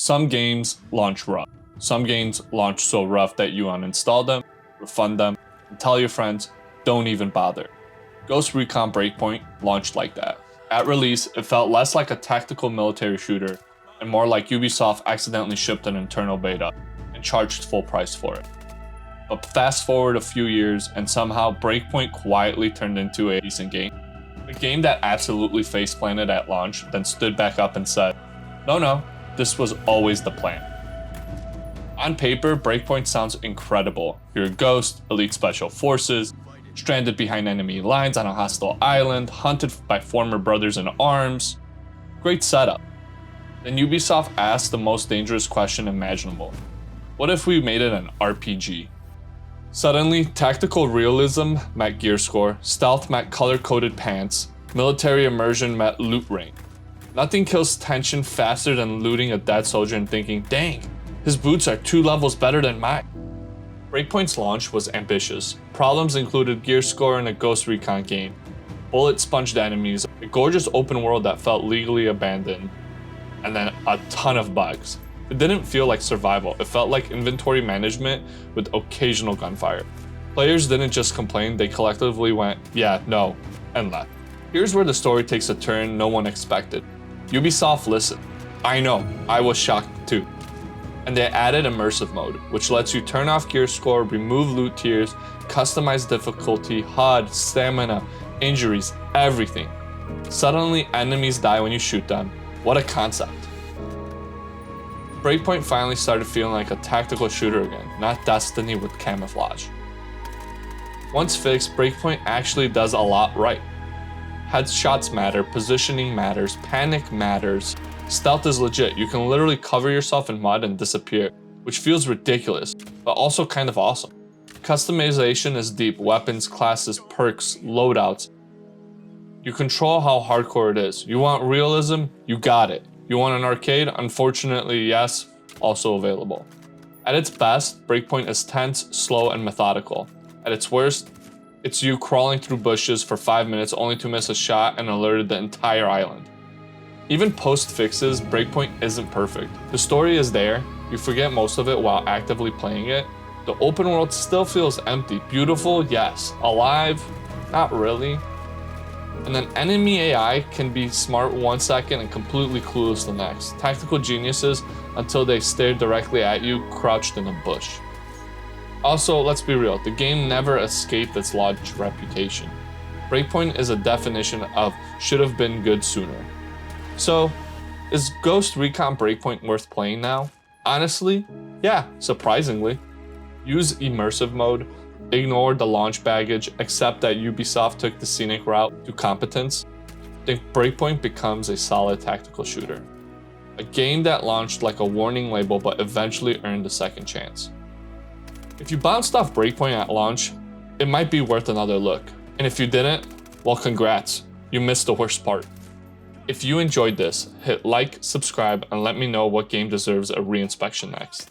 Some games launch rough. Some games launch so rough that you uninstall them, refund them, and tell your friends, don't even bother. Ghost Recon Breakpoint launched like that. At release, it felt less like a tactical military shooter and more like Ubisoft accidentally shipped an internal beta and charged full price for it. But fast forward a few years and somehow Breakpoint quietly turned into a decent game. A game that absolutely face-planted at launch, then stood back up and said, no, this was always the plan. On paper, Breakpoint sounds incredible. You're a ghost, elite special forces, stranded behind enemy lines on a hostile island, hunted by former brothers in arms. Great setup. Then Ubisoft asked the most dangerous question imaginable. What if we made it an RPG? Suddenly, tactical realism met gear score, stealth met color-coded pants, military immersion met loot rank. Nothing kills tension faster than looting a dead soldier and thinking, dang, his boots are 2 levels better than mine. Breakpoint's launch was ambitious. Problems included gear score in a Ghost Recon game, bullet-sponged enemies, a gorgeous open world that felt legally abandoned, and then a ton of bugs. It didn't feel like survival, it felt like inventory management with occasional gunfire. Players didn't just complain, they collectively went, yeah, no, and left. Here's where the story takes a turn no one expected. Ubisoft listened. I know, I was shocked too. And they added Immersive Mode, which lets you turn off gear score, remove loot tiers, customize difficulty, HUD, stamina, injuries, everything. Suddenly, enemies die when you shoot them. What a concept. Breakpoint finally started feeling like a tactical shooter again, not Destiny with camouflage. Once fixed, Breakpoint actually does a lot right. Headshots matter, positioning matters, panic matters. Stealth is legit, you can literally cover yourself in mud and disappear, which feels ridiculous, but also kind of awesome. Customization is deep, weapons, classes, perks, loadouts. You control how hardcore it is. You want realism? You got it. You want an arcade? Unfortunately, yes, also available. At its best, Breakpoint is tense, slow, and methodical. At its worst, it's you crawling through bushes for 5 minutes only to miss a shot and alerted the entire island. Even post-fixes, Breakpoint isn't perfect. The story is there, you forget most of it while actively playing it. The open world still feels empty. Beautiful, yes. Alive, not really. And then enemy AI can be smart 1 second and completely clueless the next. Tactical geniuses until they stare directly at you, crouched in a bush. Also, let's be real, the game never escaped its launch reputation. Breakpoint is a definition of should have been good sooner. So, is Ghost Recon Breakpoint worth playing now? Honestly, yeah, surprisingly. Use Immersive Mode, ignore the launch baggage, accept that Ubisoft took the scenic route to competence. I think Breakpoint becomes a solid tactical shooter. A game that launched like a warning label but eventually earned a second chance. If you bounced off Breakpoint at launch, it might be worth another look. And if you didn't, well, congrats, you missed the worst part. If you enjoyed this, hit like, subscribe, and let me know what game deserves a reinspection next.